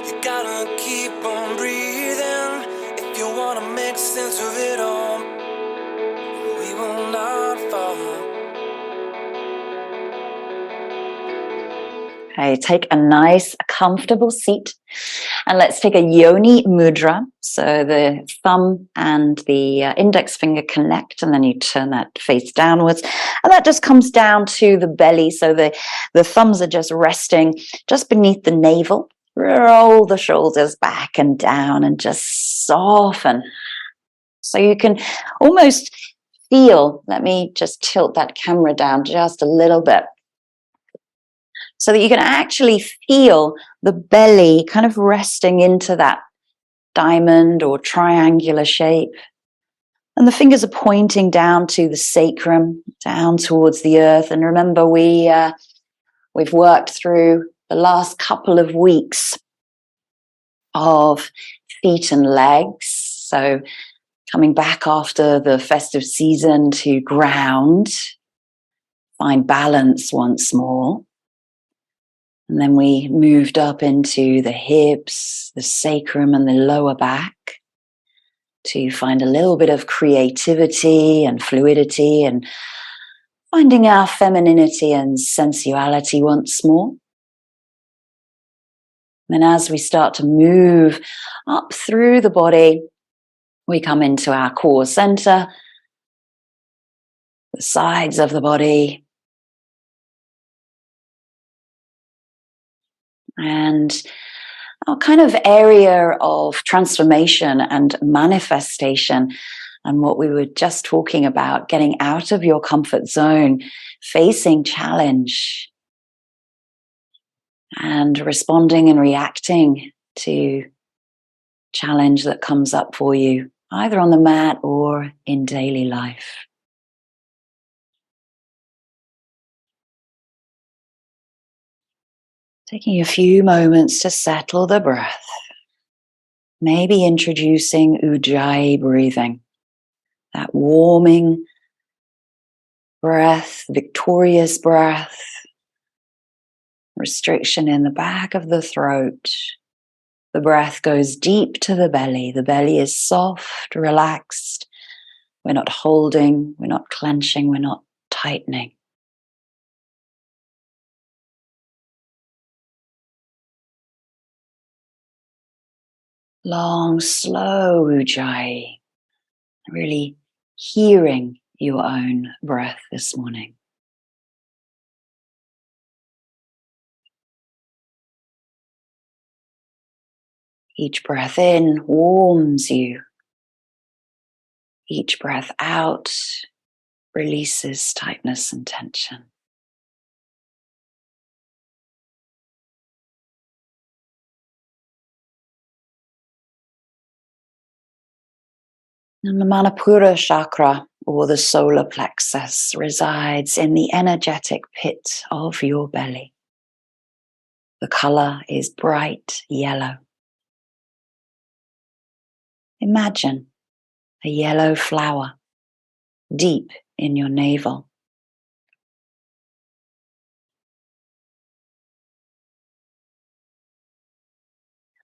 You gotta keep on breathing if you wanna make sense of it all. We will not fall. Okay, take a nice, comfortable seat, and let's take a yoni mudra. So the thumb and the index finger connect, and then you turn that face downwards, and that just comes down to the belly. So the thumbs are just resting just beneath the navel. Roll the shoulders back and down, and just soften. So you can almost feel. Let me just tilt that camera down just a little bit, so that you can actually feel the belly kind of resting into that diamond or triangular shape. And the fingers are pointing down to the sacrum, down towards the earth. And remember, we've worked through the last couple of weeks of feet and legs. So coming back after the festive season to ground, find balance once more. And then we moved up into the hips, the sacrum, and the lower back to find a little bit of creativity and fluidity and finding our femininity and sensuality once more. And as we start to move up through the body, we come into our core center, the sides of the body, and our kind of area of transformation and manifestation, and what we were just talking about, getting out of your comfort zone, facing challenge, and responding and reacting to challenge that comes up for you, either on the mat or in daily life. Taking a few moments to settle the breath. Maybe introducing Ujjayi breathing, that warming breath, victorious breath, restriction in the back of the throat. The breath goes deep to the belly. The belly is soft, relaxed. We're not holding, we're not clenching, we're not tightening. Long, slow Ujjayi. Really hearing your own breath this morning. Each breath in warms you. Each breath out releases tightness and tension. And the Manipura chakra, or the solar plexus, resides in the energetic pit of your belly. The color is bright yellow. Imagine a yellow flower deep in your navel.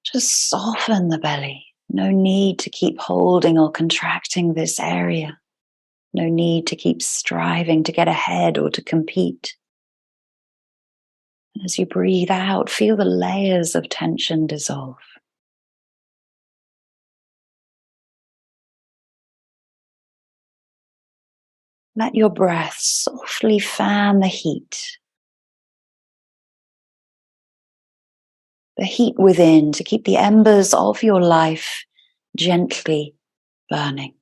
Just soften the belly. No need to keep holding or contracting this area. No need to keep striving to get ahead or to compete. And as you breathe out, feel the layers of tension dissolve. Let your breath softly fan the heat. The heat within, to keep the embers of your life gently burning.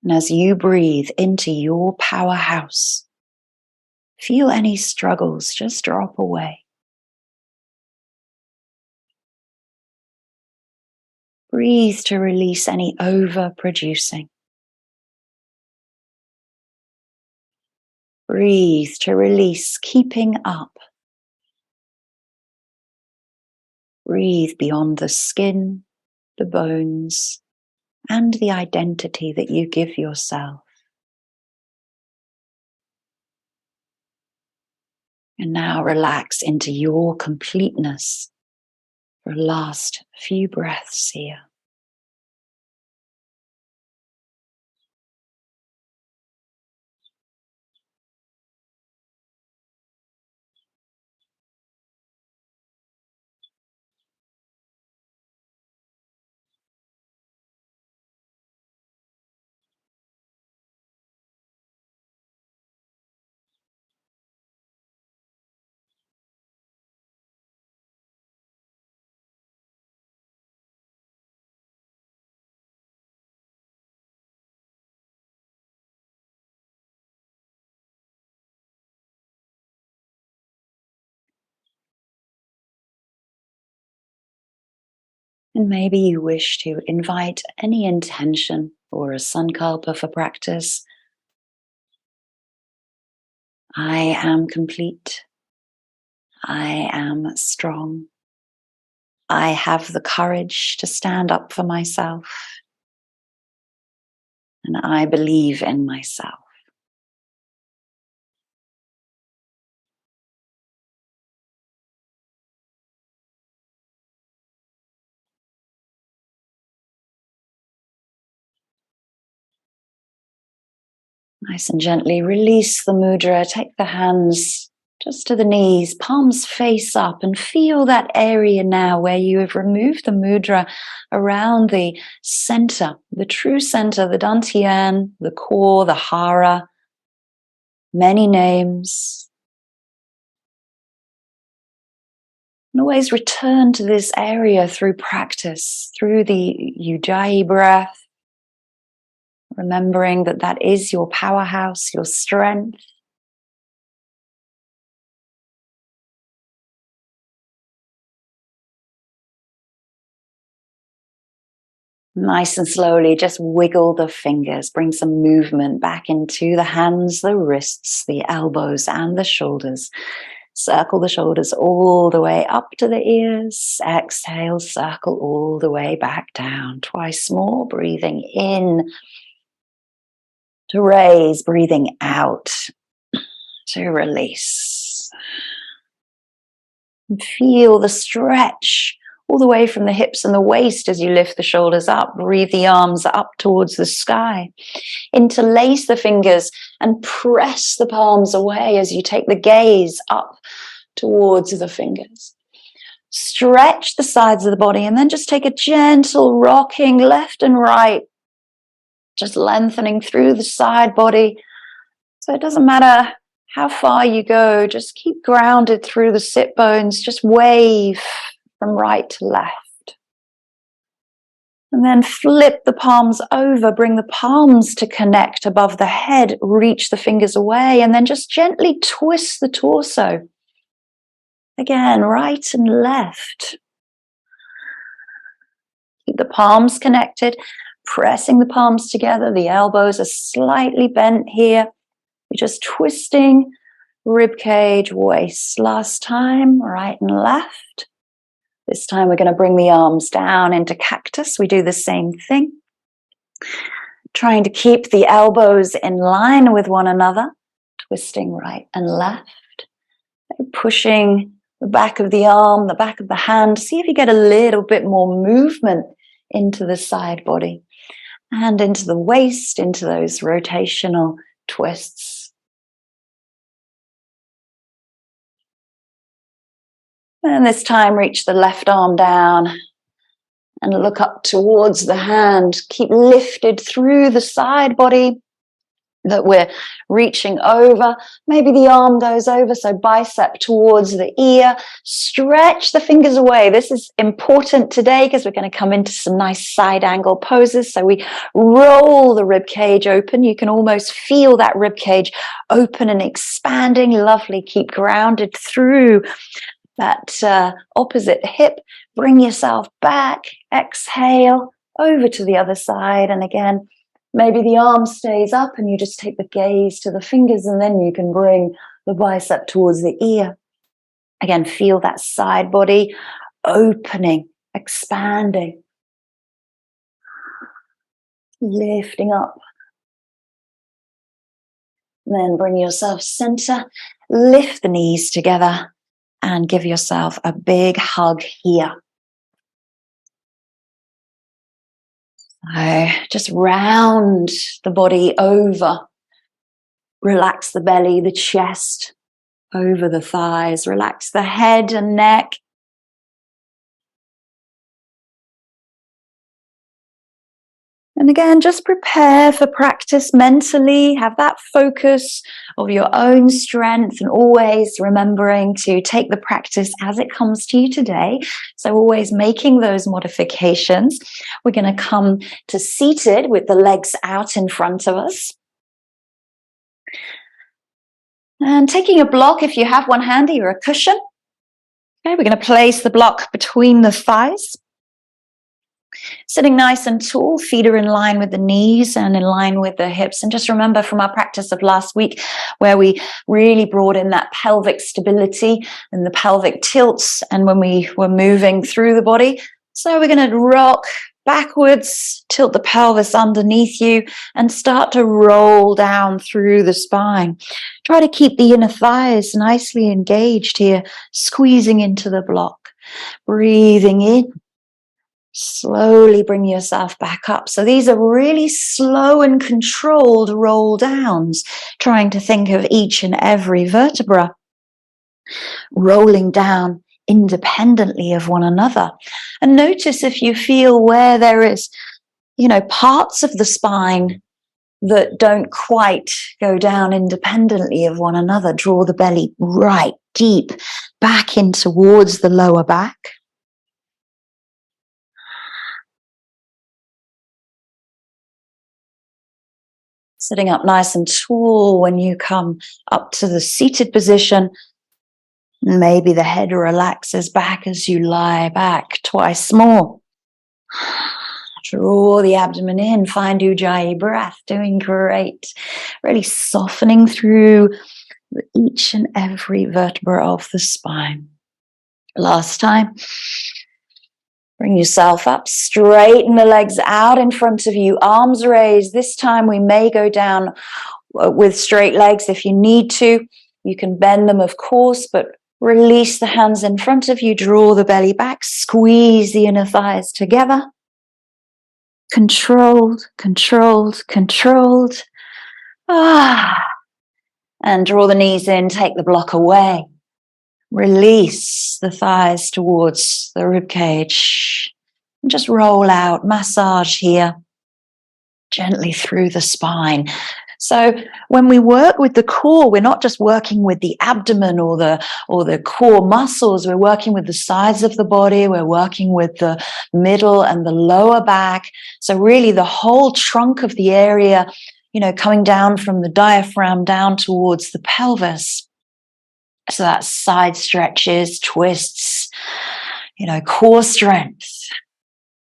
And as you breathe into your powerhouse, feel any struggles just drop away. Breathe to release any overproducing. Breathe to release keeping up. Breathe beyond the skin, the bones, and the identity that you give yourself. And now relax into your completeness for a last few breaths here. And maybe you wish to invite any intention or a sankalpa for practice. I am complete. I am strong. I have the courage to stand up for myself. And I believe in myself. Nice and gently release the mudra. Take the hands just to the knees, palms face up, and feel that area now where you have removed the mudra around the center, the true center, the dantian, the core, the hara, many names. And always return to this area through practice, through the Ujjayi breath, remembering that that is your powerhouse, your strength. Nice and slowly, just wiggle the fingers, bring some movement back into the hands, the wrists, the elbows, and the shoulders. Circle the shoulders all the way up to the ears. Exhale, circle all the way back down. Twice more, breathing in to raise, breathing out to release. And feel the stretch all the way from the hips and the waist as you lift the shoulders up. Breathe the arms up towards the sky. Interlace the fingers and press the palms away as you take the gaze up towards the fingers. Stretch the sides of the body and then just take a gentle rocking left and right, just lengthening through the side body. So it doesn't matter how far you go, just keep grounded through the sit bones, just wave from right to left. And then flip the palms over, bring the palms to connect above the head, reach the fingers away, and then just gently twist the torso. Again, right and left. Keep the palms connected, pressing the palms together. The elbows are slightly bent here. You're just twisting rib cage, waist. Last time, right and left. This time we're going to bring the arms down into cactus. We do the same thing. Trying to keep the elbows in line with one another. Twisting right and left. Pushing the back of the arm, the back of the hand. See if you get a little bit more movement into the side body. And into the waist, into those rotational twists. And this time, reach the left arm down and look up towards the hand. Keep lifted through the side body that we're reaching over. Maybe the arm goes over, so bicep towards the ear. Stretch the fingers away. This is important today because we're going to come into some nice side angle poses. So we roll the rib cage open. You can almost feel that rib cage open and expanding. Lovely. Keep grounded through that opposite hip. Bring yourself back. Exhale over to the other side. And again, maybe the arm stays up and you just take the gaze to the fingers, and then you can bring the bicep towards the ear. Again, feel that side body opening, expanding, lifting up. And then bring yourself center. lift the knees together and give yourself a big hug here. So just round the body over. Relax the belly, the chest, over the thighs. Relax the head and neck. And again, just prepare for practice mentally. Have that focus of your own strength and always remembering to take the practice as it comes to you today. So always making those modifications. We're going to come to seated with the legs out in front of us. And taking a block, if you have one handy, or a cushion. Okay, we're going to place the block between the thighs. Sitting nice and tall, feet are in line with the knees and in line with the hips. And just remember from our practice of last week, where we really brought in that pelvic stability and the pelvic tilts, and when we were moving through the body. So we're going to rock backwards, tilt the pelvis underneath you, and start to roll down through the spine. Try to keep the inner thighs nicely engaged here, squeezing into the block. Breathing in. Slowly bring yourself back up. So these are really slow and controlled roll downs, trying to think of each and every vertebra rolling down independently of one another. And notice if you feel where there is, parts of the spine that don't quite go down independently of one another. Draw the belly right deep back in towards the lower back. Sitting up nice and tall when you come up to the seated position. Maybe the head relaxes back as you lie back twice more. Draw the abdomen in, find Ujjayi breath, doing great. Really softening through each and every vertebra of the spine. Last time. Bring yourself up, straighten the legs out in front of you, arms raised. This time we may go down with straight legs if you need to. You can bend them, of course, but release the hands in front of you, draw the belly back, squeeze the inner thighs together. Controlled, controlled, controlled. And draw the knees in, take the block away. Release the thighs towards the rib cage. And just roll out, massage here, gently through the spine. So when we work with the core, we're not just working with the abdomen or the core muscles. We're working with the sides of the body. We're working with the middle and the lower back. So really the whole trunk of the area, coming down from the diaphragm down towards the pelvis. So that's side stretches, twists, core strength.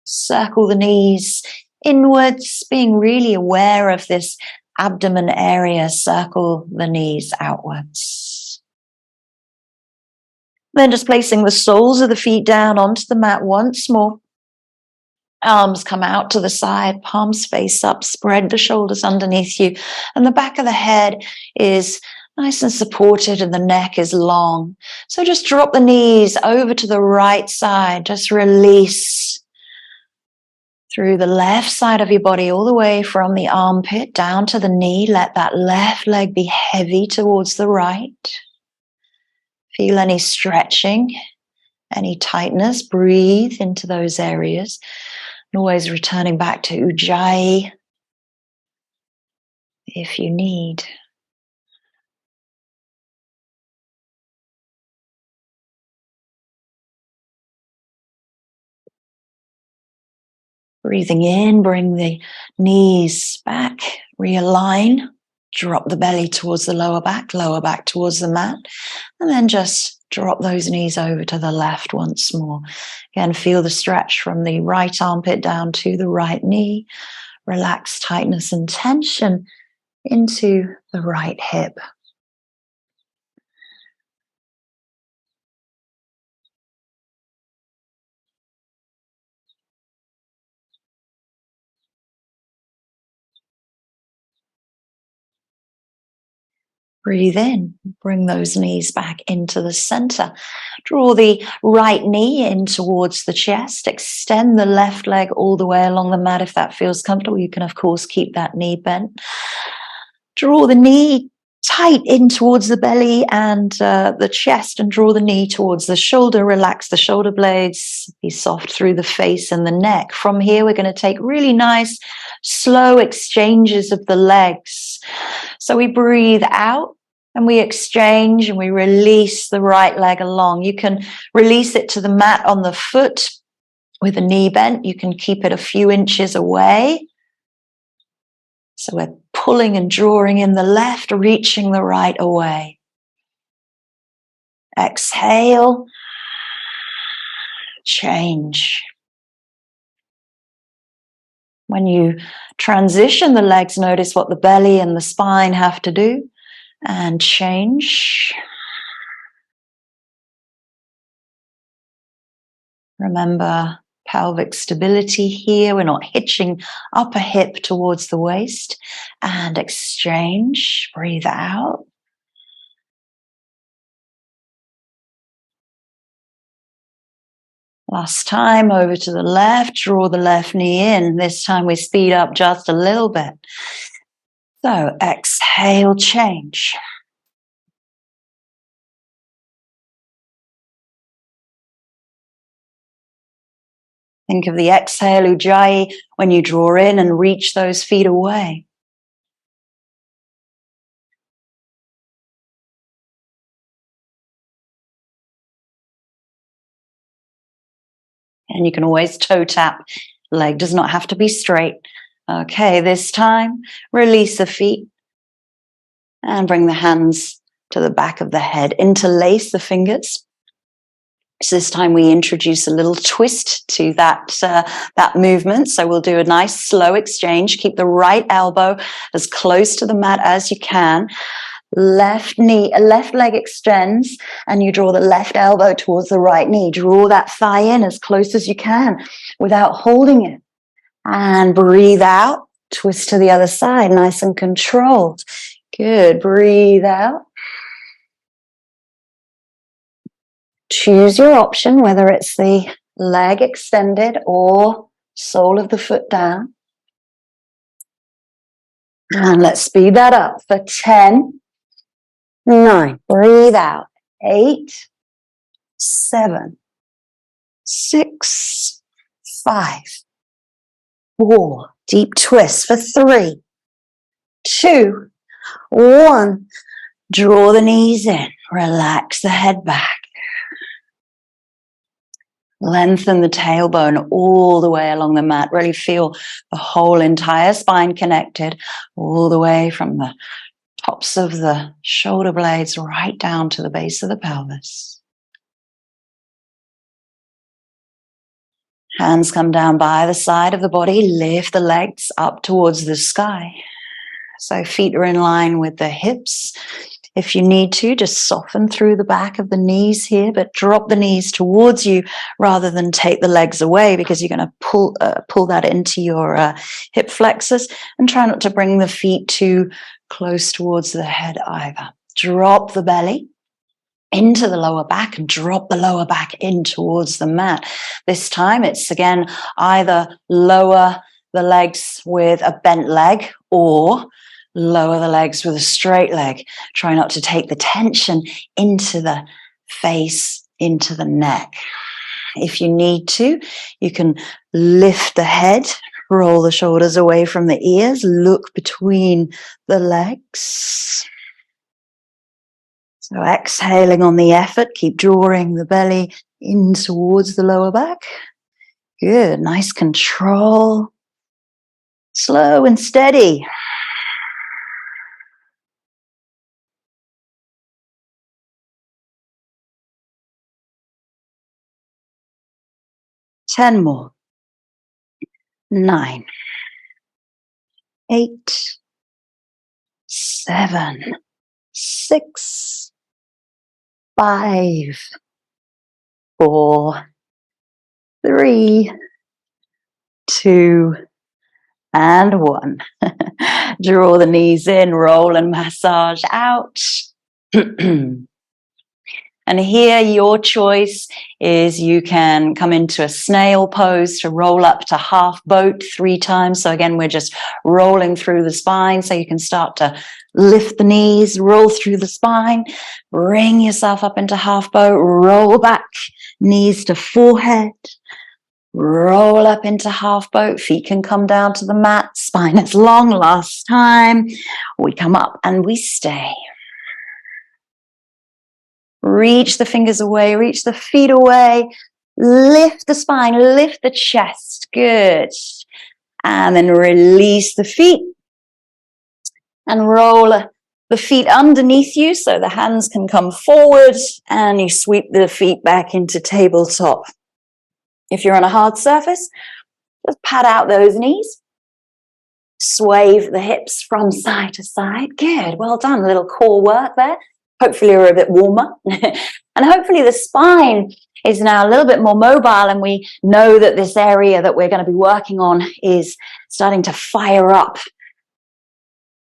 Circle the knees inwards, being really aware of this abdomen area. Circle the knees outwards. Then just placing the soles of the feet down onto the mat once more. Arms come out to the side, palms face up, spread the shoulders underneath you, and the back of the head is nice and supported and the neck is long. So just drop the knees over to the right side. Just release through the left side of your body, all the way from the armpit down to the knee. Let that left leg be heavy towards the right. Feel any stretching, any tightness. Breathe into those areas. And always returning back to Ujjayi if you need. Breathing in, bring the knees back, realign, drop the belly towards the lower back towards the mat, and then just drop those knees over to the left once more. Again, feel the stretch from the right armpit down to the right knee. Relax tightness and tension into the right hip. Breathe in, bring those knees back into the center. Draw the right knee in towards the chest. Extend the left leg all the way along the mat if that feels comfortable. You can, of course, keep that knee bent. Draw the knee tight in towards the belly and the chest, and draw the knee towards the shoulder. Relax the shoulder blades. Be soft through the face and the neck. From here, we're going to take really nice, slow exchanges of the legs. So we breathe out and we exchange and we release the right leg along. You can release it to the mat on the foot with the knee bent. You can keep it a few inches away. So we're pulling and drawing in the left, reaching the right away. Exhale. Change. When you transition the legs, notice what the belly and the spine have to do, and change. Remember pelvic stability here. We're not hitching upper hip towards the waist. And exchange. Breathe out. Last time, over to the left, draw the left knee in. This time we speed up just a little bit. So exhale, change. Think of the exhale, Ujjayi, when you draw in and reach those feet away. And you can always toe tap. Leg does not have to be straight. Okay, this time, release the feet and bring the hands to the back of the head. Interlace the fingers. So this time we introduce a little twist to that movement. So we'll do a nice slow exchange. Keep the right elbow as close to the mat as you can. Left leg extends, and you draw the left elbow towards the right knee. Draw that thigh in as close as you can without holding it. And breathe out. Twist to the other side, nice and controlled. Good. Breathe out. Choose your option, whether it's the leg extended or sole of the foot down. And let's speed that up for 10, 9. Breathe out. 8, 7, 6, 5, 4. Deep twist for 3, 2, 1. Draw the knees in. Relax the head back. Lengthen the tailbone all the way along the mat. Really feel the whole entire spine connected all the way from the tops of the shoulder blades right down to the base of the pelvis. Hands come down by the side of the body. Lift the legs up towards the sky. So feet are in line with the hips. If you need to, just soften through the back of the knees here, but drop the knees towards you rather than take the legs away, because you're going to pull that into your hip flexors, and try not to bring the feet too close towards the head either. Drop the belly into the lower back and drop the lower back in towards the mat. This time it's again either lower the legs with a bent leg or lower the legs with a straight leg. Try not to take the tension into the face, into the neck. If you need to, you can lift the head, roll the shoulders away from the ears, look between the legs. So exhaling on the effort, keep drawing the belly in towards the lower back. Good, nice control. Slow and steady. Ten more. 9, 8, 7, 6, 5, 4, 3, 2, and 1. Draw the knees in, roll and massage out. And here your choice is you can come into a snail pose to roll up to half boat 3 times. So again, we're just rolling through the spine. So you can start to lift the knees, roll through the spine, bring yourself up into half boat, roll back, knees to forehead, roll up into half boat, feet can come down to the mat, spine is long. Last time, we come up and we stay. Reach the fingers away, reach the feet away, lift the spine, lift the chest. Good. And then release the feet and roll the feet underneath you so the hands can come forward and you sweep the feet back into tabletop. If you're on a hard surface, just pad out those knees. Sway the hips from side to side. Good. Well done. A little core work there. Hopefully you're a bit warmer. And hopefully the spine is now a little bit more mobile and we know that this area that we're going to be working on is starting to fire up.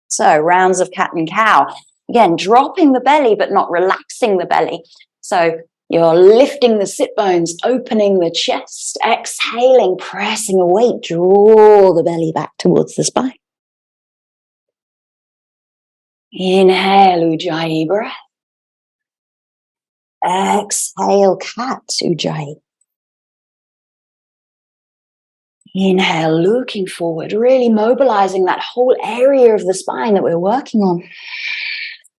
So rounds of cat and cow. Again, dropping the belly but not relaxing the belly. So you're lifting the sit bones, opening the chest, exhaling, pressing a weight, draw the belly back towards the spine. Inhale, Ujjayi breath. Exhale, cat, Ujjayi. Inhale, looking forward, really mobilizing that whole area of the spine that we're working on.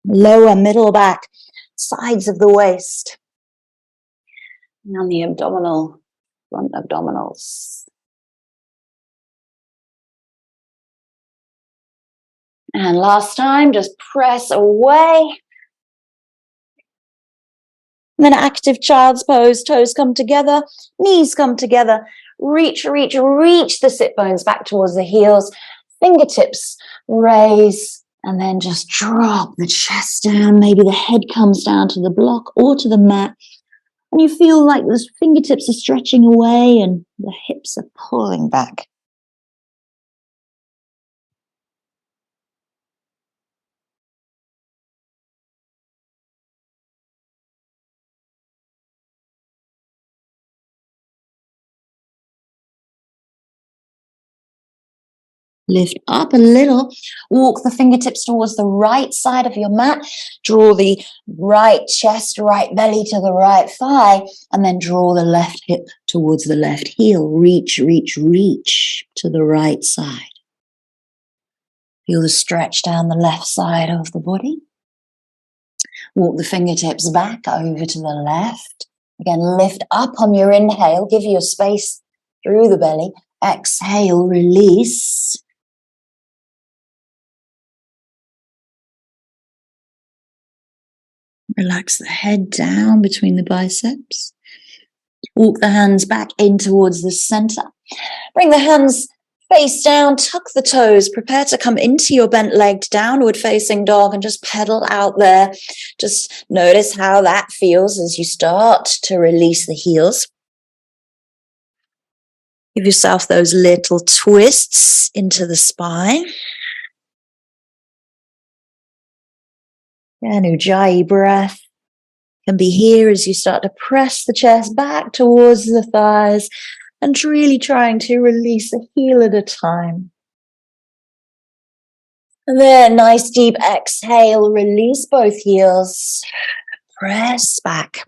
Lower, middle back, sides of the waist. And the abdominal, front abdominals. And last time, just press away. And then active child's pose, toes come together, knees come together. Reach, reach, reach the sit bones back towards the heels. Fingertips raise and then just drop the chest down. Maybe the head comes down to the block or to the mat. And you feel like the fingertips are stretching away and the hips are pulling back. Lift up a little, walk the fingertips towards the right side of your mat, draw the right chest, right belly to the right thigh, and then draw the left hip towards the left heel. Reach, reach, reach to the right side. Feel the stretch down the left side of the body. Walk the fingertips back over to the left. Again, lift up on your inhale, give you a space through the belly. Exhale, release. Relax the head down between the biceps. Walk the hands back in towards the center. Bring the hands face down, tuck the toes. Prepare to come into your bent legged downward facing dog and just pedal out there. Just notice how that feels as you start to release the heels. Give yourself those little twists into the spine. And Ujjayi breath can be here as you start to press the chest back towards the thighs and really trying to release a heel at a time. And then nice deep exhale, release both heels, press back.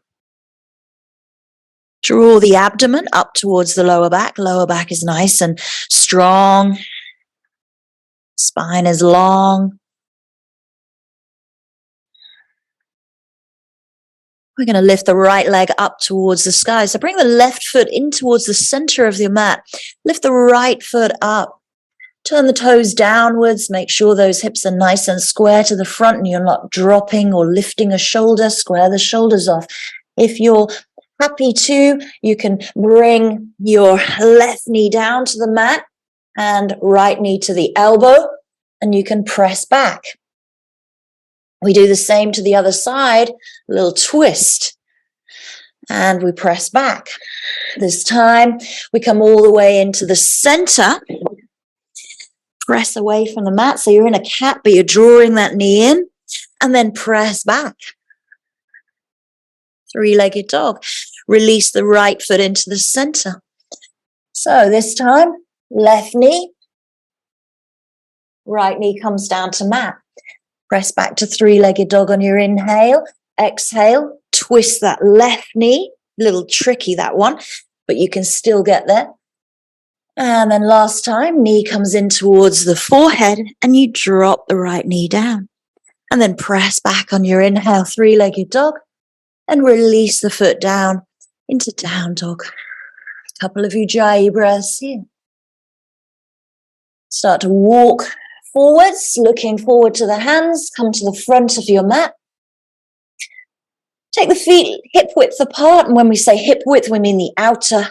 Draw the abdomen up towards the lower back. Lower back is nice and strong. Spine is long. We're going to lift the right leg up towards the sky. So bring the left foot in towards the center of your mat. Lift the right foot up. Turn the toes downwards. Make sure those hips are nice and square to the front and you're not dropping or lifting a shoulder. Square the shoulders off. If you're happy to, you can bring your left knee down to the mat and right knee to the elbow and you can press back. We do the same to the other side, a little twist, and we press back. This time, we come all the way into the center, Press away from the mat. So you're in a cat, but you're drawing that knee in, and then press back. Three-legged dog. Release the right foot into the center. So this time, left knee, right knee comes down to mat. Press back to three-legged dog on your inhale. Exhale, twist that left knee. A little tricky, that one, but you can still get there. And then last time, knee comes in towards the forehead and you drop the right knee down. And then press back on your inhale, three-legged dog, and release the foot down into down dog. A couple of Ujjayi breaths here. Start to walk forwards, looking forward to the hands. Come to the front of your mat. Take the feet hip width apart. And when we say hip width, we mean the outer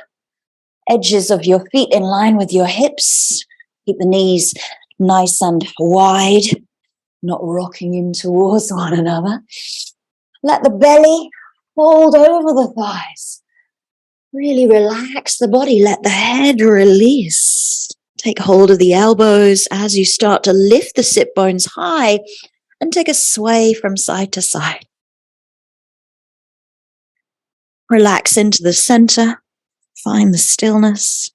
edges of your feet in line with your hips. Keep the knees nice and wide, not rocking in towards one another. Let the belly fold over the thighs. Really relax the body. Let the head release. Take hold of the elbows as you start to lift the sit bones high and take a sway from side to side. Relax into the center. Find the stillness.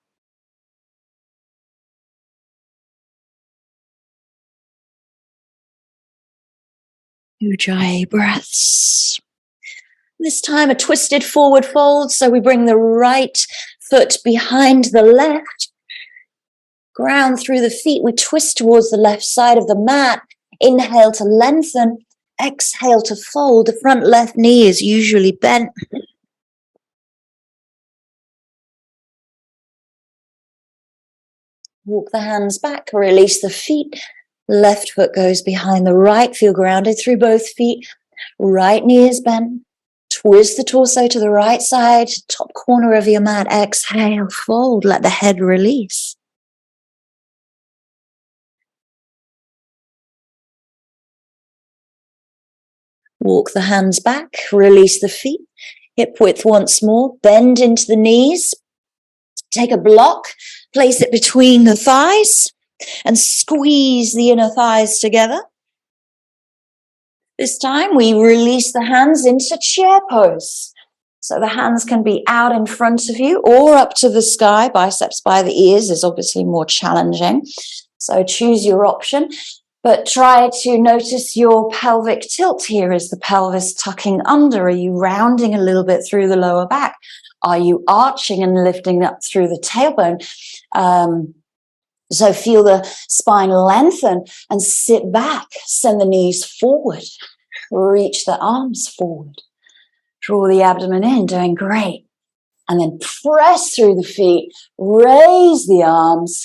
Ujjayi breaths. This time a twisted forward fold. So we bring the right foot behind the left. Ground through the feet. We twist towards the left side of the mat. Inhale to lengthen. Exhale to fold. The front left knee is usually bent. Walk the hands back. Release the feet. Left foot goes behind the right. Feel grounded through both feet. Right knee is bent. Twist the torso to the right side. Top corner of your mat. Exhale, fold. Let the head release. Walk the hands back. Release the feet. Hip width once more. Bend into the knees. Take a block. Place it between the thighs. And squeeze the inner thighs together. This time we release the hands into chair pose. So the hands can be out in front of you or up to the sky. Biceps by the ears is obviously more challenging. So choose your option. But try to notice your pelvic tilt here. Is the pelvis tucking under? Are you rounding a little bit through the lower back? Are you arching and lifting up through the tailbone? So feel the spine lengthen and sit back. Send the knees forward. Reach the arms forward. Draw the abdomen in, doing great. And then press through the feet. Raise the arms.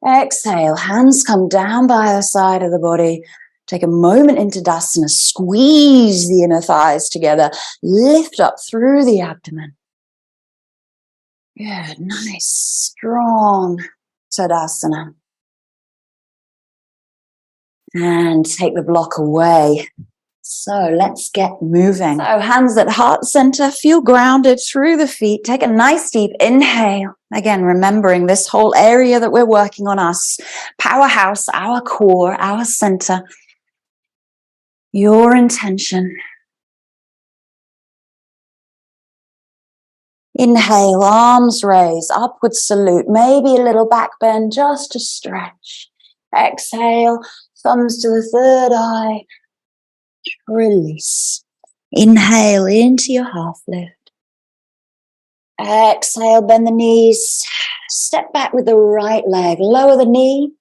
Exhale. Hands come down by the side of the body. Take a moment into Tadasana. Squeeze the inner thighs together. Lift up through the abdomen. Good, nice, strong Tadasana. And take the block away. So let's get moving. So hands at heart center, feel grounded through the feet. Take a nice deep inhale. Again, remembering this whole area that we're working on, us, powerhouse, our core, our center. Your intention. Inhale, arms raise, upward salute, maybe a little back bend just to stretch. Exhale, thumbs to the third eye. Release. Inhale into your half lift. Exhale, bend the knees. Step back with the right leg. Lower the knee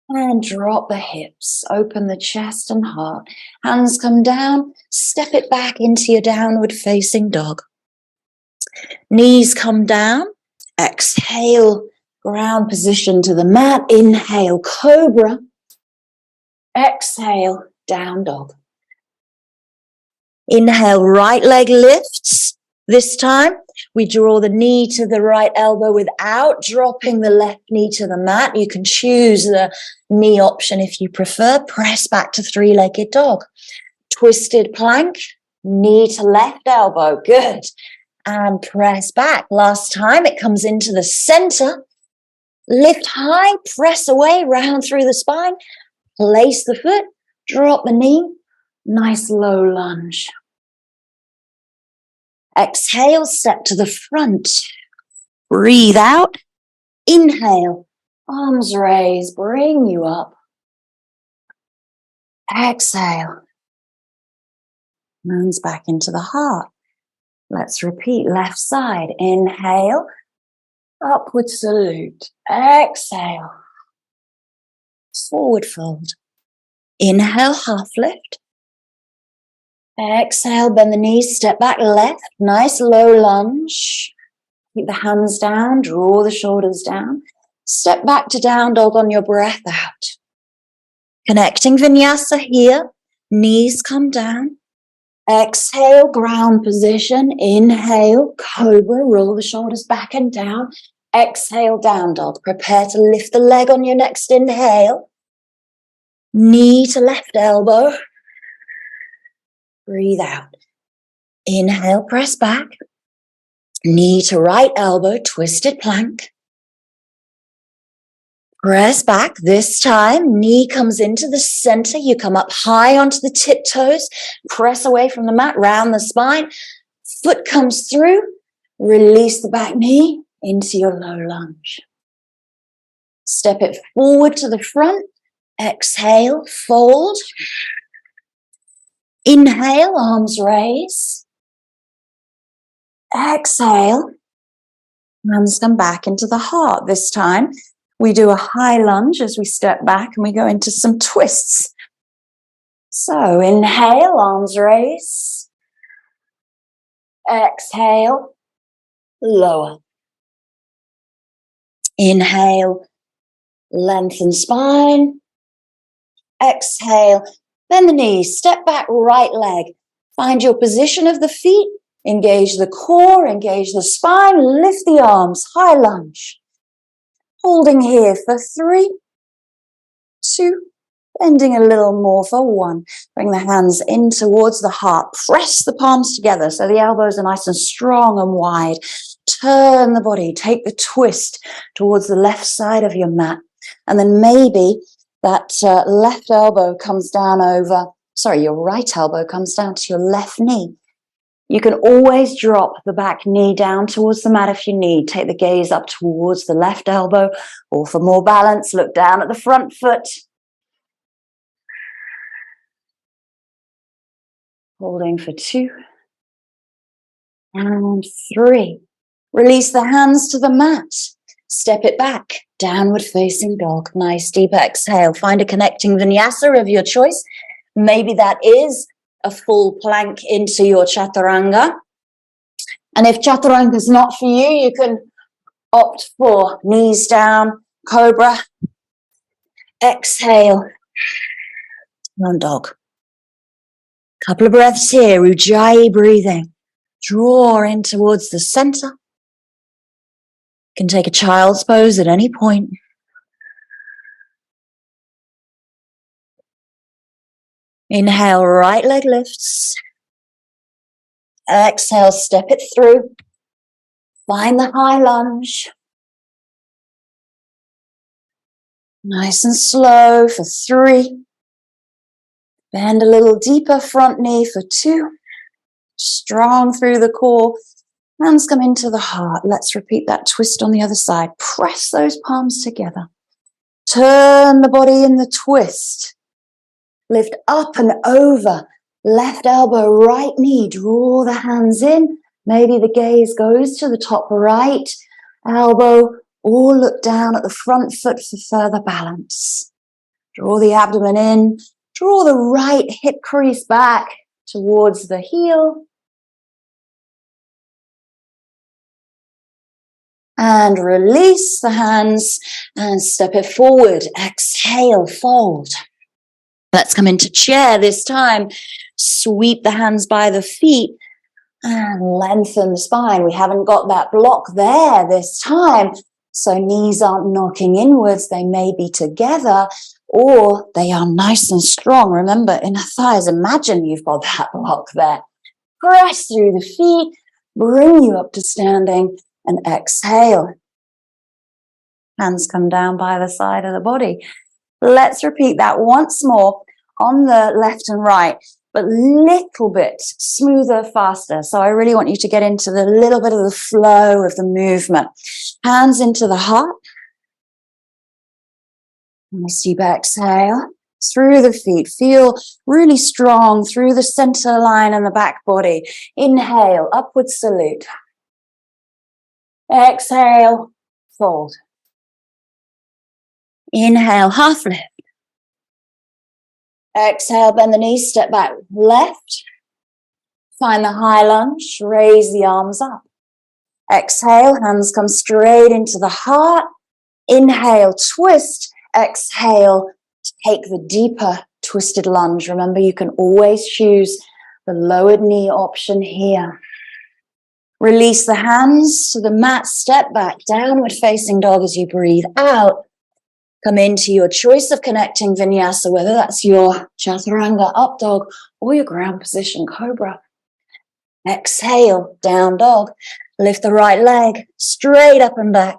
and drop the hips. Open the chest and heart. Hands come down. Step it back into your downward facing dog. Knees come down. Exhale, ground position to the mat. Inhale, cobra. Exhale, down dog. Inhale, right leg lifts. This time, we draw the knee to the right elbow without dropping the left knee to the mat. You can choose the knee option if you prefer. Press back to three-legged dog. Twisted plank, knee to left elbow. Good. And press back. Last time, it comes into the center. Lift high, press away, round through the spine. Place the foot, drop the knee. Nice low lunge. Exhale, step to the front. Breathe out. Inhale, arms raised, bring you up. Exhale. Hands back into the heart. Let's repeat left side. Inhale, upward salute. Exhale, forward fold. Inhale, half lift. Exhale, bend the knees, step back left. Nice low lunge. Keep the hands down, draw the shoulders down. Step back to down dog on your breath out. Connecting vinyasa here. Knees come down. Exhale, ground position. Inhale, cobra. Roll the shoulders back and down. Exhale, down dog. Prepare to lift the leg on your next inhale. Knee to left elbow. Breathe out. Inhale, press back. Knee to right elbow, twisted plank. Press back. This time, knee comes into the center. You come up high onto the tiptoes. Press away from the mat, round the spine. Foot comes through. Release the back knee into your low lunge. Step it forward to the front. Exhale, fold. Inhale, arms raise. Exhale, hands come back into the heart. This time, we do a high lunge as we step back and we go into some twists. So, inhale, arms raise. Exhale, lower. Inhale, lengthen spine. Exhale, bend the knees, step back, right leg. Find your position of the feet. Engage the core, engage the spine, lift the arms, high lunge. Holding here for 3, 2, bending a little more for 1. Bring the hands in towards the heart. Press the palms together so the elbows are nice and strong and wide. Turn the body, take the twist towards the left side of your mat. And then maybe that left elbow comes down your right elbow comes down to your left knee. You can always drop the back knee down towards the mat if you need. Take the gaze up towards the left elbow, or for more balance, look down at the front foot. Holding for 2 and 3. Release the hands to the mat. Step it back. Downward facing dog. Nice deep exhale. Find a connecting vinyasa of your choice. Maybe that is a full plank into your chaturanga. And if chaturanga is not for you, you can opt for knees down, cobra. Exhale, down dog. Couple of breaths here, Ujjayi breathing. Draw in towards the center. You can take a child's pose at any point. Inhale, right leg lifts. Exhale, step it through. Find the high lunge. Nice and slow for 3. Bend a little deeper, front knee for 2. Strong through the core. Hands come into the heart. Let's repeat that twist on the other side. Press those palms together. Turn the body in the twist. Lift up and over. Left elbow, right knee. Draw the hands in. Maybe the gaze goes to the top right elbow, or look down at the front foot for further balance. Draw the abdomen in. Draw the right hip crease back towards the heel. And release the hands and step it forward. Exhale, fold. Let's come into chair this time. Sweep the hands by the feet and lengthen the spine. We haven't got that block there this time, so knees aren't knocking inwards. They may be together or they are nice and strong. Remember, inner thighs, imagine you've got that block there. Press through the feet, bring you up to standing and exhale. Hands come down by the side of the body. Let's repeat that once more on the left and right, but little bit smoother, faster. So I really want you to get into the little bit of the flow of the movement. Hands into the heart. Nice deep exhale through the feet. Feel really strong through the center line and the back body. Inhale, upward salute. Exhale, fold. Inhale, half lift. Exhale, bend the knees, step back left. Find the high lunge, raise the arms up. Exhale, hands come straight into the heart. Inhale, twist. Exhale, take the deeper twisted lunge. Remember, you can always choose the lowered knee option here. Release the hands to the mat, step back, downward facing dog as you breathe out. Come into your choice of connecting vinyasa, whether that's your chaturanga up dog or your ground position cobra. Exhale, down dog. Lift the right leg straight up and back.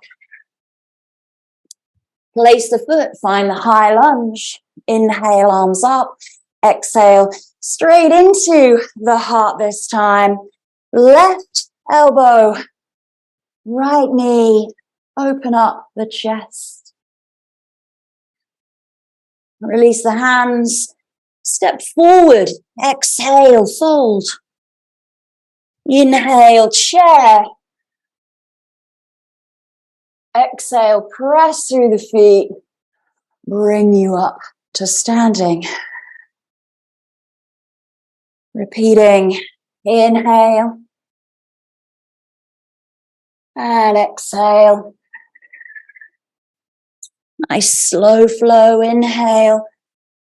Place the foot, find the high lunge. Inhale, arms up. Exhale, straight into the heart this time. Left elbow, right knee, open up the chest. Release the hands, step forward, exhale, fold. Inhale, chair. Exhale, press through the feet, bring you up to standing. Repeating, inhale and exhale. Nice slow flow, inhale,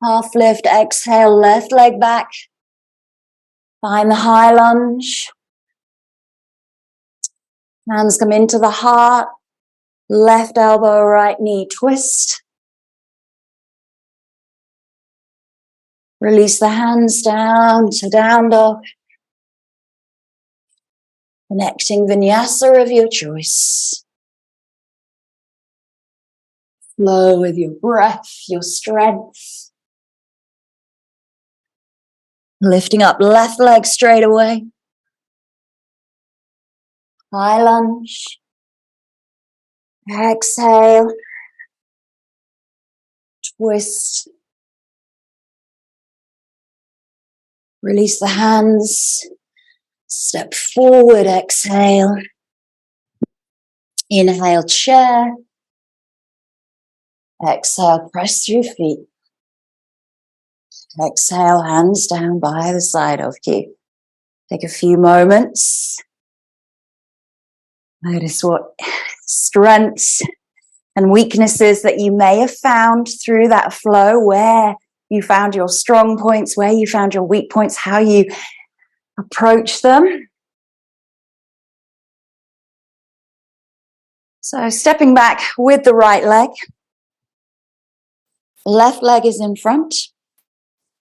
half lift, exhale, left leg back. Find the high lunge. Hands come into the heart, left elbow, right knee, twist. Release the hands down to down dog. Connecting vinyasa of your choice. Flow with your breath, your strength. Lifting up left leg straight away. High lunge. Exhale. Twist. Release the hands. Step forward, exhale. Inhale, chair. Exhale, press through feet. Exhale, hands down by the side of you. Take a few moments. Notice what strengths and weaknesses that you may have found through that flow, where you found your strong points, where you found your weak points, how you approach them. So stepping back with the right leg. Left leg is in front.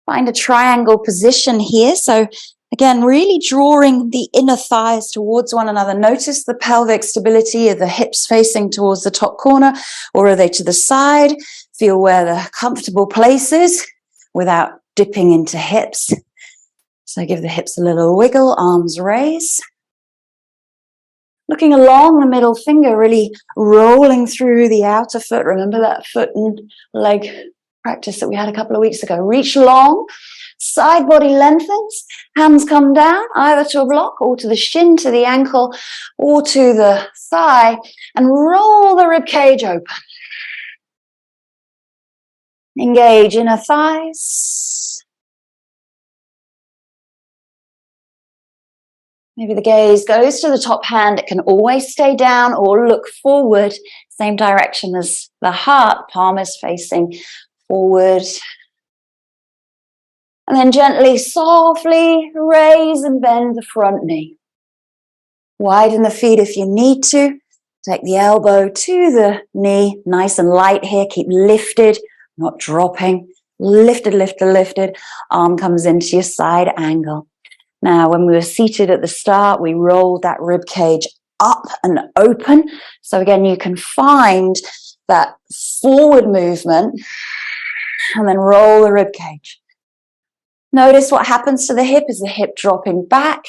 Find a triangle position here. So again, really drawing the inner thighs towards one another. Notice the pelvic stability. Are the hips facing towards the top corner, or are they to the side? Feel where the comfortable place is without dipping into hips. So give the hips a little wiggle, arms raise. Looking along the middle finger, really rolling through the outer foot. Remember that foot and leg practice that we had a couple of weeks ago. Reach long, side body lengthens, hands come down, either to a block or to the shin, to the ankle, or to the thigh, and roll the rib cage open. Engage inner thighs. Maybe the gaze goes to the top hand. It can always stay down or look forward, same direction as the heart. Palm is facing forward. And then gently, softly raise and bend the front knee. Widen the feet if you need to. Take the elbow to the knee, nice and light here. Keep lifted, not dropping. Lifted, lifted, lifted. Arm comes into your side angle. Now, when we were seated at the start, we rolled that rib cage up and open. So again, you can find that forward movement, and then roll the rib cage. Notice what happens to the hip. Is the hip dropping back,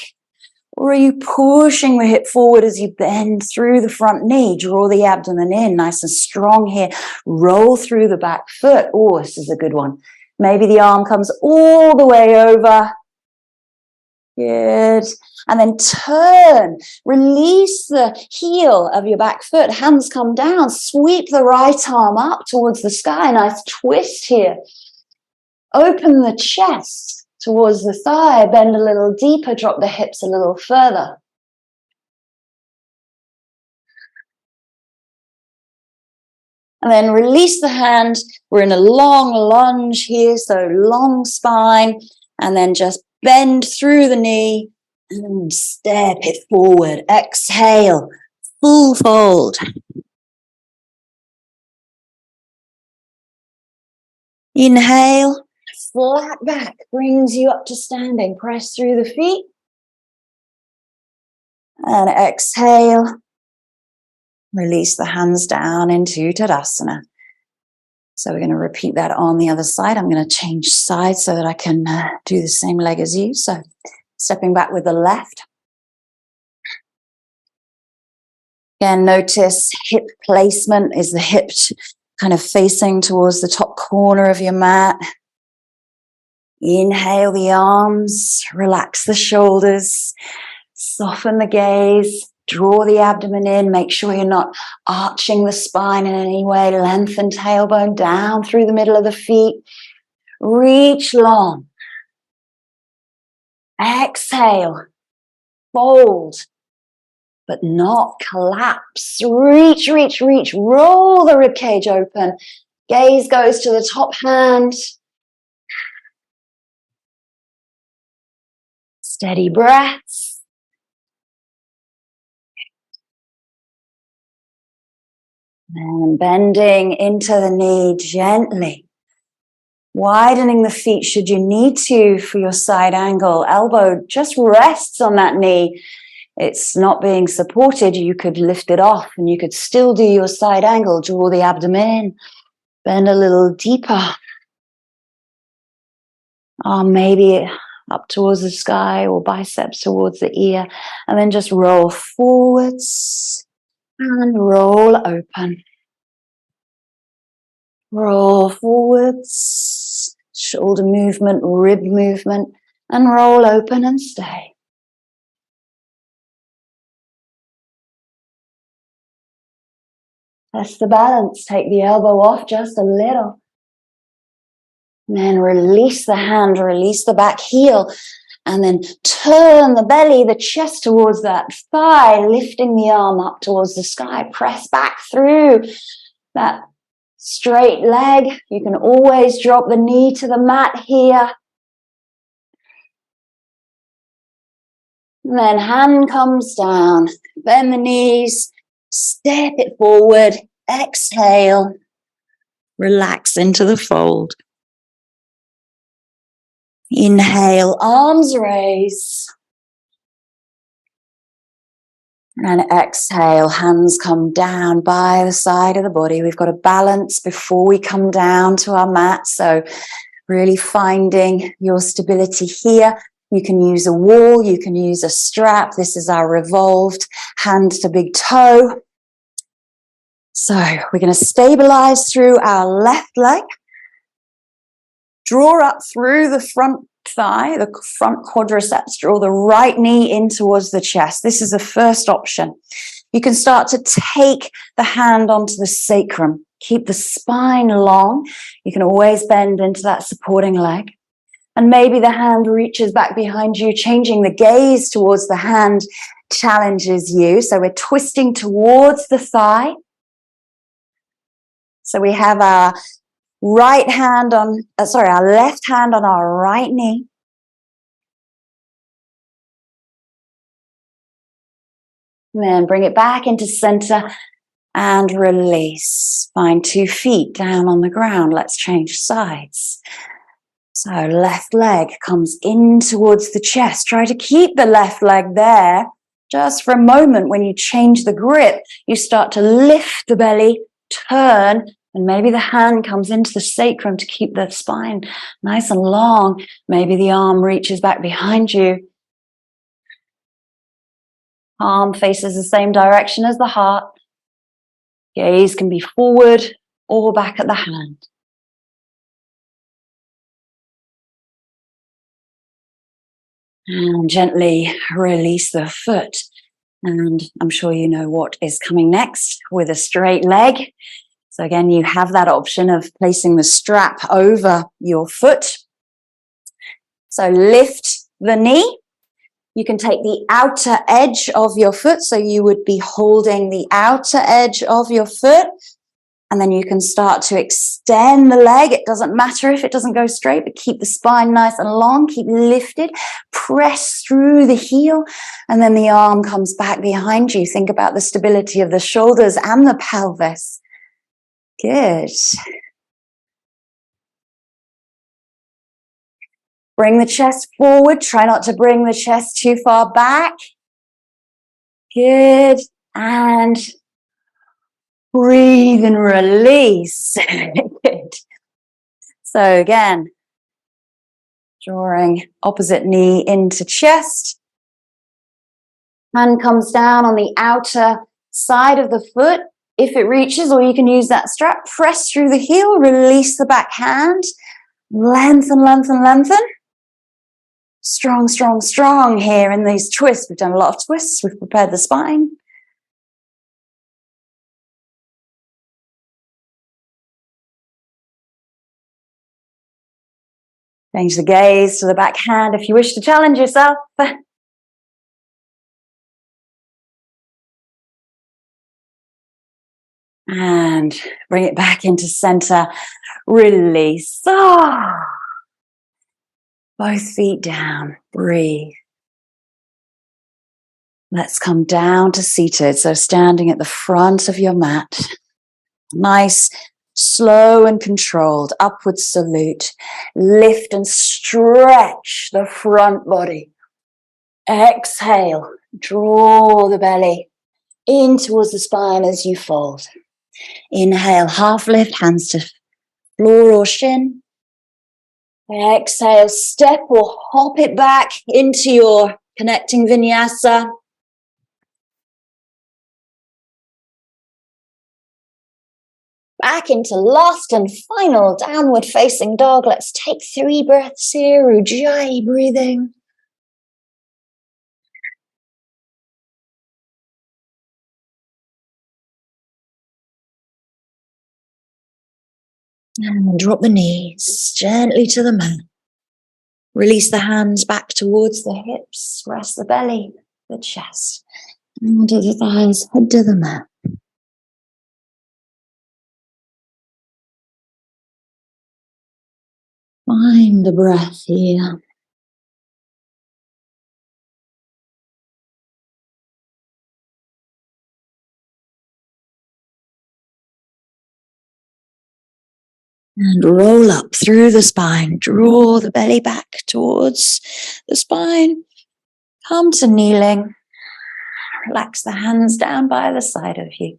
or are you pushing the hip forward as you bend through the front knee? Draw the abdomen in, nice and strong here. Roll through the back foot. Oh, this is a good one. Maybe the arm comes all the way over. Good. And then turn. Release the heel of your back foot. Hands come down. Sweep the right arm up towards the sky. Nice twist here. Open the chest towards the thigh. Bend a little deeper. Drop the hips a little further. And then release the hand. We're in a long lunge here, so long spine. And then just bend through the knee and step it forward. Exhale, full fold. Inhale, flat back brings you up to standing. Press through the feet. And exhale, release the hands down into Tadasana. So we're going to repeat that on the other side. I'm going to change sides so that I can do the same leg as you. So stepping back with the left. Again, notice hip placement. Is the hip kind of facing towards the top corner of your mat? Inhale the arms, relax the shoulders, soften the gaze, draw the abdomen in, make sure you're not arching the spine in any way. Lengthen tailbone down through the middle of the feet. Reach long. Exhale. Fold, but not collapse. Reach, reach, reach. Roll the ribcage open. Gaze goes to the top hand. Steady breaths. And bending into the knee gently. Widening the feet should you need to for your side angle. Elbow just rests on that knee. It's not being supported. You could lift it off and you could still do your side angle. Draw the abdomen in. Bend a little deeper. Arm maybe up towards the sky or biceps towards the ear. And then just roll forwards and roll open. Roll forwards, shoulder movement, rib movement, and roll open and stay. Test the balance. Take the elbow off just a little. And then release the hand, release the back heel, and then turn the belly, the chest towards that thigh, lifting the arm up towards the sky. Press back through that straight leg. You can always drop the knee to the mat here. And then hand comes down. Bend the knees. Step it forward. Exhale. Relax into the fold. Inhale, arms raise. And exhale, hands come down by the side of the body. We've got a balance before we come down to our mat. So really finding your stability here. You can use a wall, you can use a strap. This is our revolved hand to big toe. So we're going to stabilize through our left leg. Draw up through the front thigh, the front quadriceps. Draw the right knee in towards the chest. This is the first option. You can start to take the hand onto the sacrum. Keep the spine long. You can always bend into that supporting leg. And maybe the hand reaches back behind you, changing the gaze towards the hand challenges you. So we're twisting towards the thigh. So we have our left hand on our right knee. And then bring it back into center and release. Find 2 feet down on the ground. Let's change sides. So left leg comes in towards the chest. Try to keep the left leg there just for a moment. When you change the grip, you start to lift the belly turn, and maybe the hand comes into the sacrum to keep the spine nice and long. Maybe the arm reaches back behind you. Palm faces the same direction as the heart. Gaze can be forward or back at the hand. And gently release the foot. And I'm sure you know what is coming next with a straight leg. So again, you have that option of placing the strap over your foot. So lift the knee. You can take the outer edge of your foot. So you would be holding the outer edge of your foot. And then you can start to extend the leg. It doesn't matter if it doesn't go straight, but keep the spine nice and long. Keep lifted. Press through the heel. And then the arm comes back behind you. Think about the stability of the shoulders and the pelvis. Good. Bring the chest forward. Try not to bring the chest too far back. Good. And breathe and release. Good. So again, drawing opposite knee into chest. Hand comes down on the outer side of the foot. If it reaches, or you can use that strap, press through the heel, release the back hand. Lengthen, lengthen, lengthen. Strong, strong, strong here in these twists. We've done a lot of twists. We've prepared the spine. Change the gaze to the back hand if you wish to challenge yourself. And bring it back into center. Release. Both feet down. Breathe. Let's come down to seated. So standing at the front of your mat. Nice, slow and controlled upward salute. Lift and stretch the front body. Exhale. Draw the belly in towards the spine as you fold. Inhale, half lift, hands to floor or shin. Exhale, step or hop it back into your connecting vinyasa. Back into last and final downward facing dog. Let's take 3 breaths here. Ujjayi breathing. And drop the knees gently to the mat. Release the hands back towards the hips. Rest the belly, the chest. Under the thighs, head to the mat. Find the breath here. And roll up through the spine. Draw the belly back towards the spine. Come to kneeling. Relax the hands down by the side of you.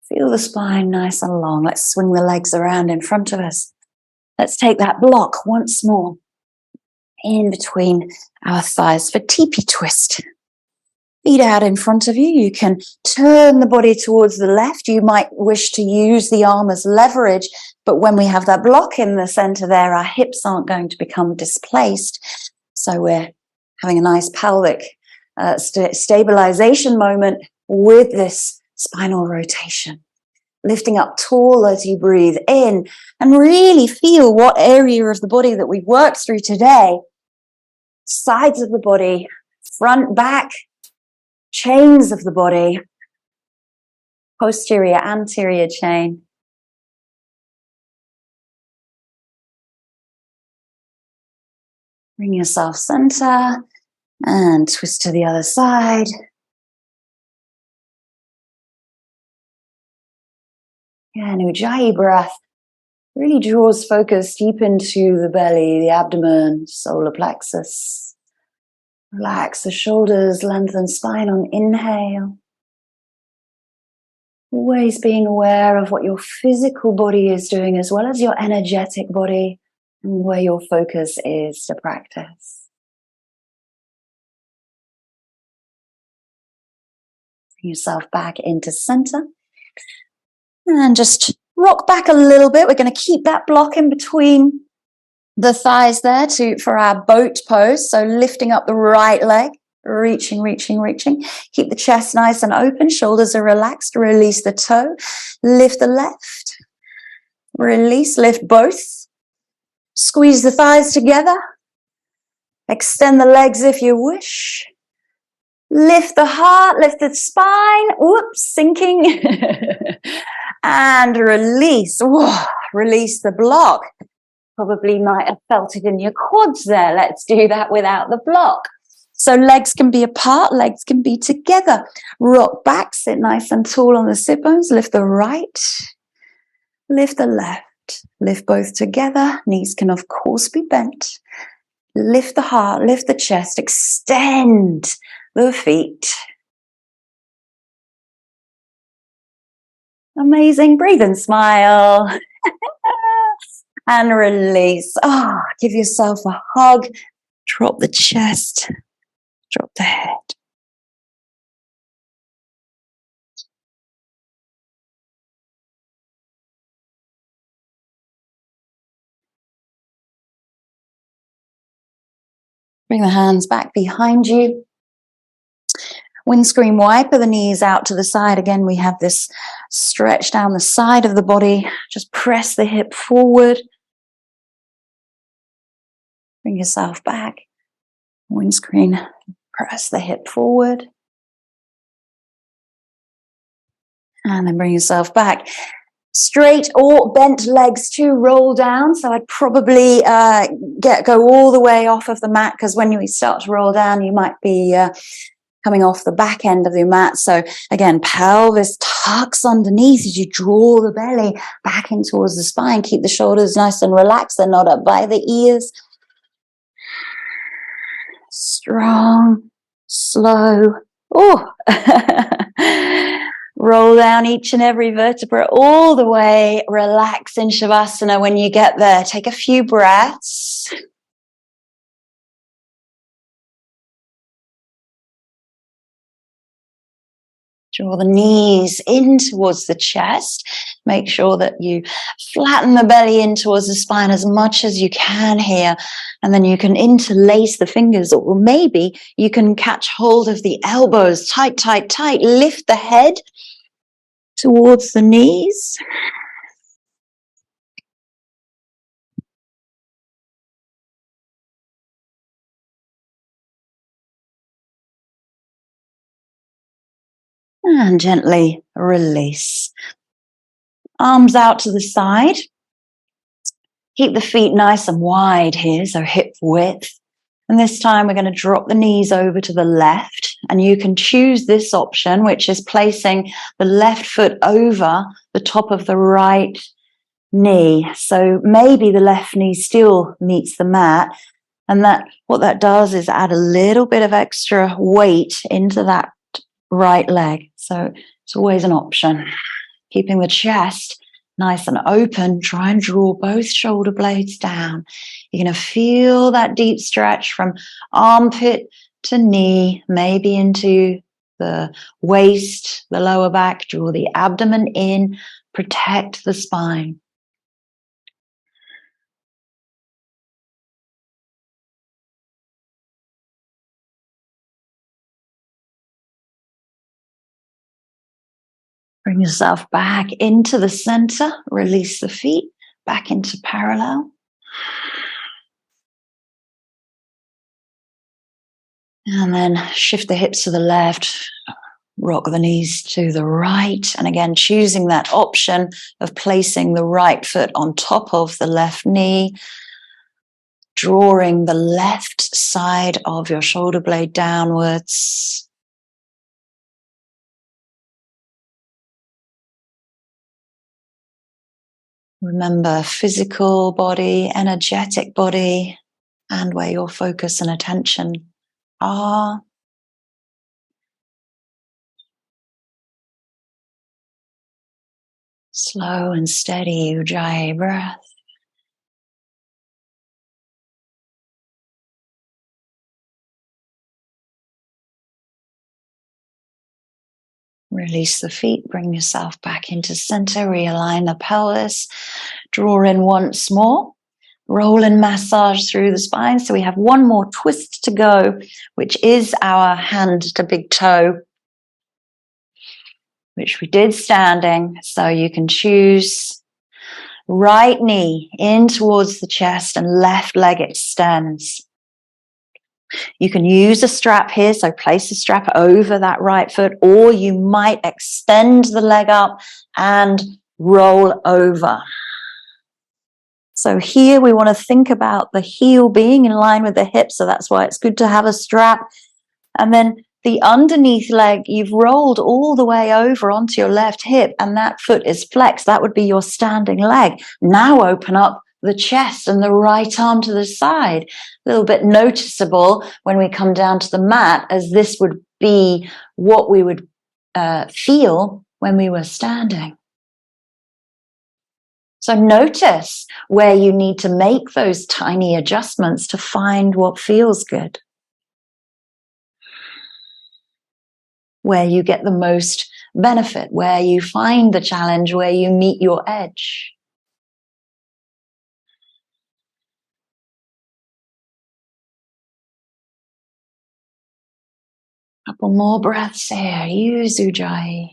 Feel the spine nice and long. Let's swing the legs around in front of us. Let's take that block once more in between our thighs for teepee twist. Feet out in front of you. You can turn the body towards the left. You might wish to use the arm as leverage, but when we have that block in the center there, our hips aren't going to become displaced. So we're having a nice pelvic stabilization moment with this spinal rotation. Lifting up tall as you breathe in and really feel what area of the body that we've worked through today. Sides of the body, front, back, chains of the body, posterior, anterior chain. Bring yourself center and twist to the other side. And Ujjayi breath really draws focus deep into the belly, the abdomen, solar plexus. Relax the shoulders, lengthen spine on inhale. Always being aware of what your physical body is doing as well as your energetic body and where your focus is to practice. Bring yourself back into center. And just rock back a little bit. We're going to keep that block in between the thighs there for our boat pose. So lifting up the right leg, reaching. Keep the chest nice and open. Shoulders are relaxed. Release the toe. Lift the left. Release. Lift both. Squeeze the thighs together. Extend the legs if you wish. Lift the heart. Lift the spine. Whoops, sinking. And release. Whoa, release the block. Probably might have felt it in your quads there. Let's do that without the block. So legs can be apart, legs can be together. Rock back, sit nice and tall on the sit bones. Lift the right, lift the left. Lift both together. Knees can, of course, be bent. Lift the heart, lift the chest, extend the feet. Amazing. Breathe and smile. And release. Give yourself a hug. Drop the chest. Drop the head. Bring the hands back behind you. Windscreen wiper the knees out to the side. Again, we have this stretch down the side of the body. Just press the hip forward. Bring yourself back. Windscreen, press the hip forward. And then bring yourself back. Straight or bent legs to roll down. So I'd probably go all the way off of the mat, because when we start to roll down, you might be coming off the back end of the mat. So again, pelvis tucks underneath as you draw the belly back in towards the spine. Keep the shoulders nice and relaxed. They're not up by the ears. Strong, slow. Roll down each and every vertebra all the way. Relax in Shavasana. When you get there, take a few breaths. Draw the knees in towards the chest. Make sure that you flatten the belly in towards the spine as much as you can here. And then you can interlace the fingers, or maybe you can catch hold of the elbows. Tight, tight, tight. Lift the head towards the knees. And gently release. Arms out to the side. Keep the feet nice and wide here, so hip width. And this time we're going to drop the knees over to the left. And you can choose this option, which is placing the left foot over the top of the right knee. So maybe the left knee still meets the mat. And what that does is add a little bit of extra weight into that right leg. So it's always an option. Keeping the chest nice and open, try and draw both shoulder blades down. You're going to feel that deep stretch from armpit to knee, maybe into the waist, the lower back. Draw the abdomen in, protect the spine. Bring yourself back into the center. Release the feet back into parallel. And then shift the hips to the left. Rock the knees to the right. And again, choosing that option of placing the right foot on top of the left knee. Drawing the left side of your shoulder blade downwards. Remember, physical body, energetic body, and where your focus and attention are. Slow and steady Ujjayi breath. Release the feet, bring yourself back into center, realign the pelvis, draw in once more, roll and massage through the spine. So we have one more twist to go, which is our hand to big toe, which we did standing. So you can choose right knee in towards the chest and left leg extends. You can use a strap here, so place a strap over that right foot, or you might extend the leg up and roll over. So here we want to think about the heel being in line with the hip, so that's why it's good to have a strap. And then the underneath leg, you've rolled all the way over onto your left hip, and that foot is flexed. That would be your standing leg. Now open up the chest and the right arm to the side. A little bit noticeable when we come down to the mat, as this would be what we would feel when we were standing. So notice where you need to make those tiny adjustments to find what feels good, where you get the most benefit, where you find the challenge, where you meet your edge. Couple more breaths here. Use Ujjayi.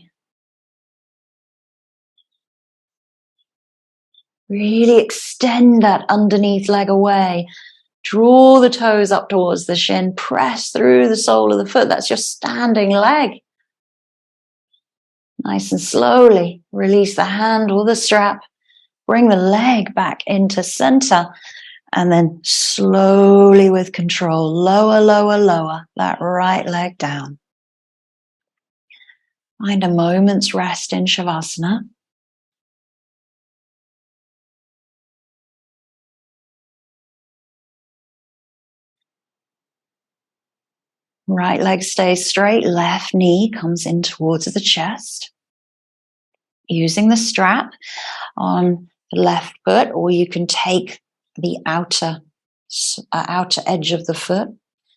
Really extend that underneath leg away. Draw the toes up towards the shin. Press through the sole of the foot. That's your standing leg. Nice and slowly release the hand or the strap. Bring the leg back into center. And then slowly with control, lower, lower, lower that right leg down. Find a moment's rest in Shavasana. Right leg stays straight, left knee comes in towards the chest. Using the strap on the left foot, or you can take the outer edge of the foot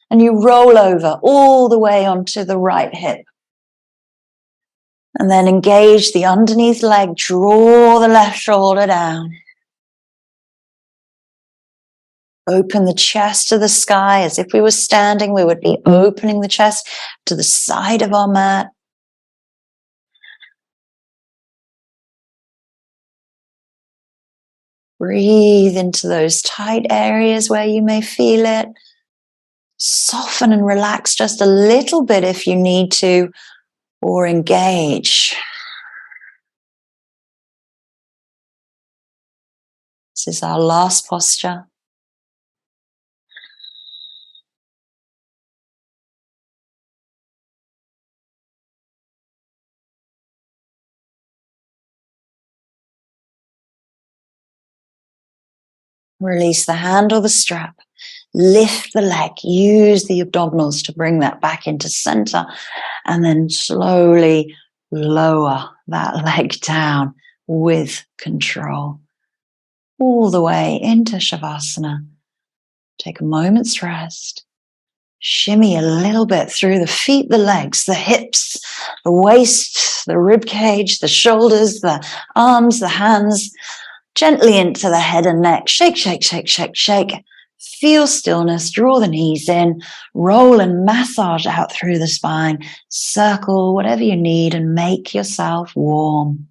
and you roll over all the way onto the right hip. And then engage the underneath leg, draw the left shoulder down. Open the chest to the sky. As if we were standing, we would be opening the chest to the side of our mat. Breathe into those tight areas where you may feel it. Soften and relax just a little bit if you need to, or engage. This is our last posture. Release the hand or the strap. Lift the leg. Use the abdominals to bring that back into center. And then slowly lower that leg down with control. All the way into Shavasana. Take a moment's rest. Shimmy a little bit through the feet, the legs, the hips, the waist, the rib cage, the shoulders, the arms, the hands. Gently into the head and neck. Shake, shake, shake, shake, shake. Feel stillness. Draw the knees in. Roll and massage out through the spine. Circle whatever you need and make yourself warm.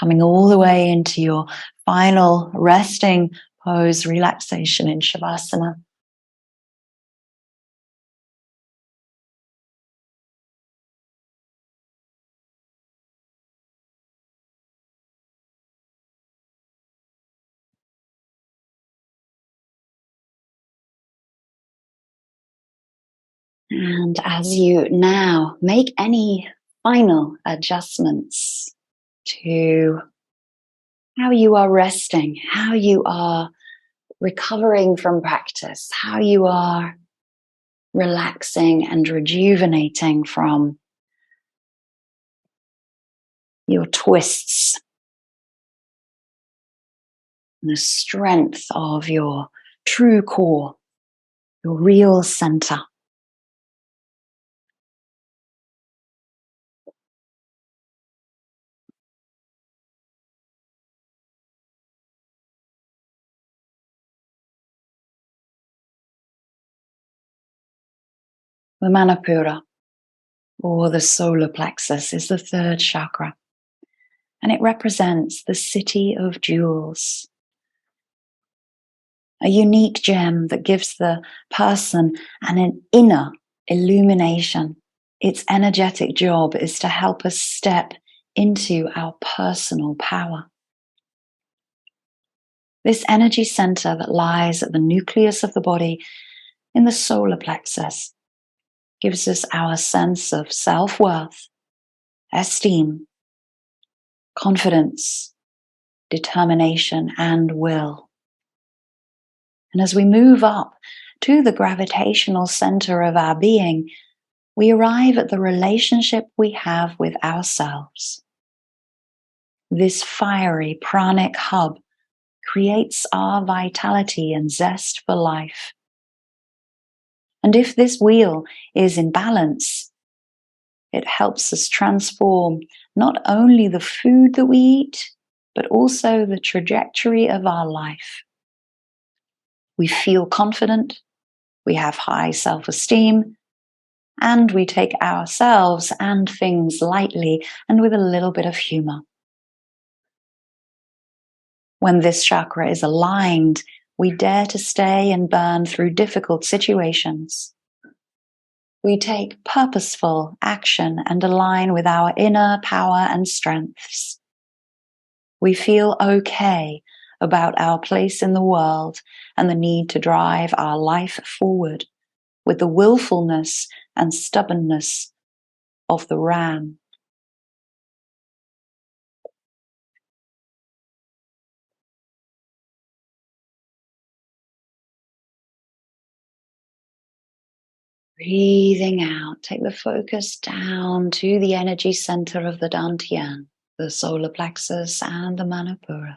Coming all the way into your final resting pose, relaxation in Shavasana. And as you now make any final adjustments to how you are resting, how you are recovering from practice, how you are relaxing and rejuvenating from your twists, and the strength of your true core, your real center. The Manipura, or the solar plexus, is the third chakra, and it represents the city of jewels, a unique gem that gives the person an inner illumination. Its energetic job is to help us step into our personal power. This energy center that lies at the nucleus of the body in the solar plexus gives us our sense of self-worth, esteem, confidence, determination, and will. And as we move up to the gravitational center of our being, we arrive at the relationship we have with ourselves. This fiery pranic hub creates our vitality and zest for life. And if this wheel is in balance, it helps us transform not only the food that we eat, but also the trajectory of our life. We feel confident, we have high self-esteem, and we take ourselves and things lightly and with a little bit of humor. When this chakra is aligned, we dare to stay and burn through difficult situations. We take purposeful action and align with our inner power and strengths. We feel okay about our place in the world and the need to drive our life forward with the willfulness and stubbornness of the ram. Breathing out, take the focus down to the energy center of the Dantian, the solar plexus and the Manipura.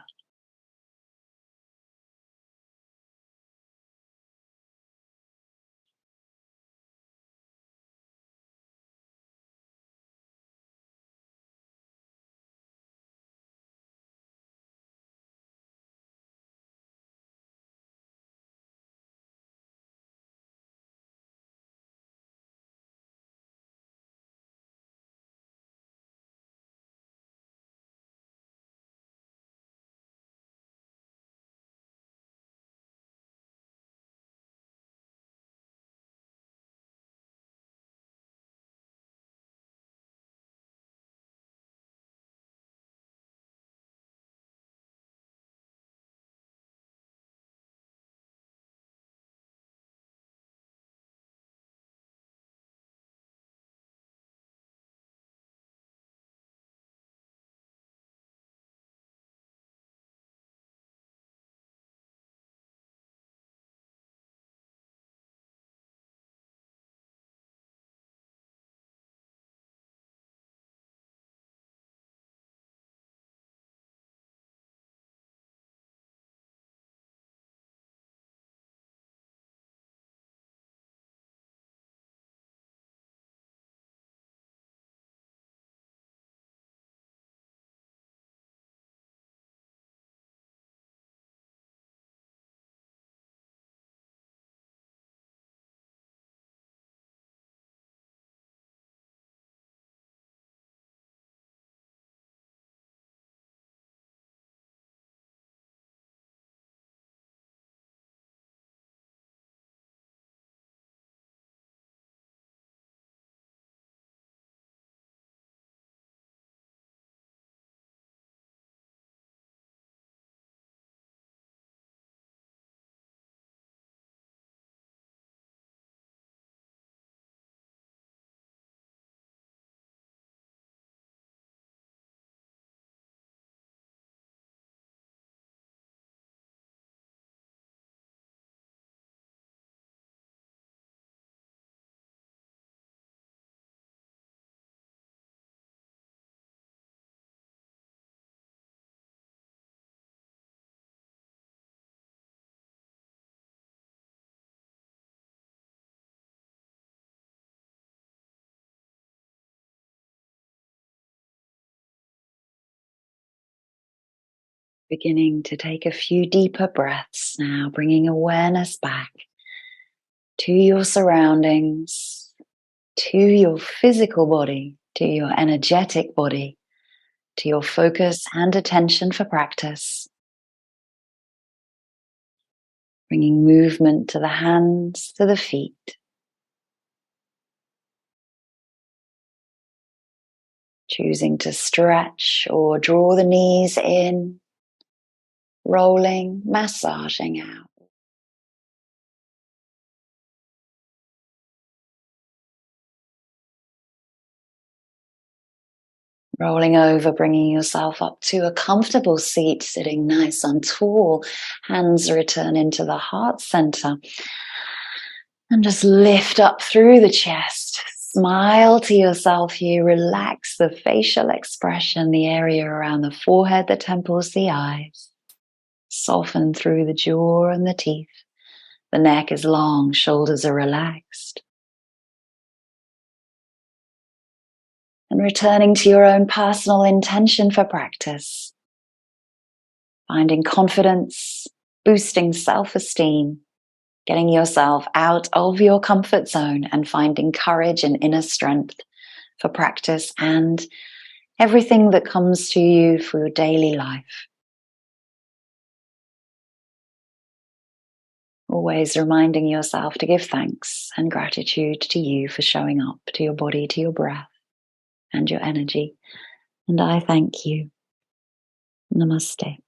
Beginning to take a few deeper breaths now, bringing awareness back to your surroundings, to your physical body, to your energetic body, to your focus and attention for practice. Bringing movement to the hands, to the feet. Choosing to stretch or draw the knees in, rolling, massaging out. Rolling over, bringing yourself up to a comfortable seat, sitting nice and tall. Hands return into the heart center. And just lift up through the chest. Smile to yourself here. Relax the facial expression, the area around the forehead, the temples, the eyes. Soften through the jaw and the teeth. The neck is long, shoulders are relaxed. And returning to your own personal intention for practice. Finding confidence, boosting self-esteem, getting yourself out of your comfort zone and finding courage and inner strength for practice and everything that comes to you for your daily life. Always reminding yourself to give thanks and gratitude to you for showing up, to your body, to your breath and your energy. And I thank you. Namaste.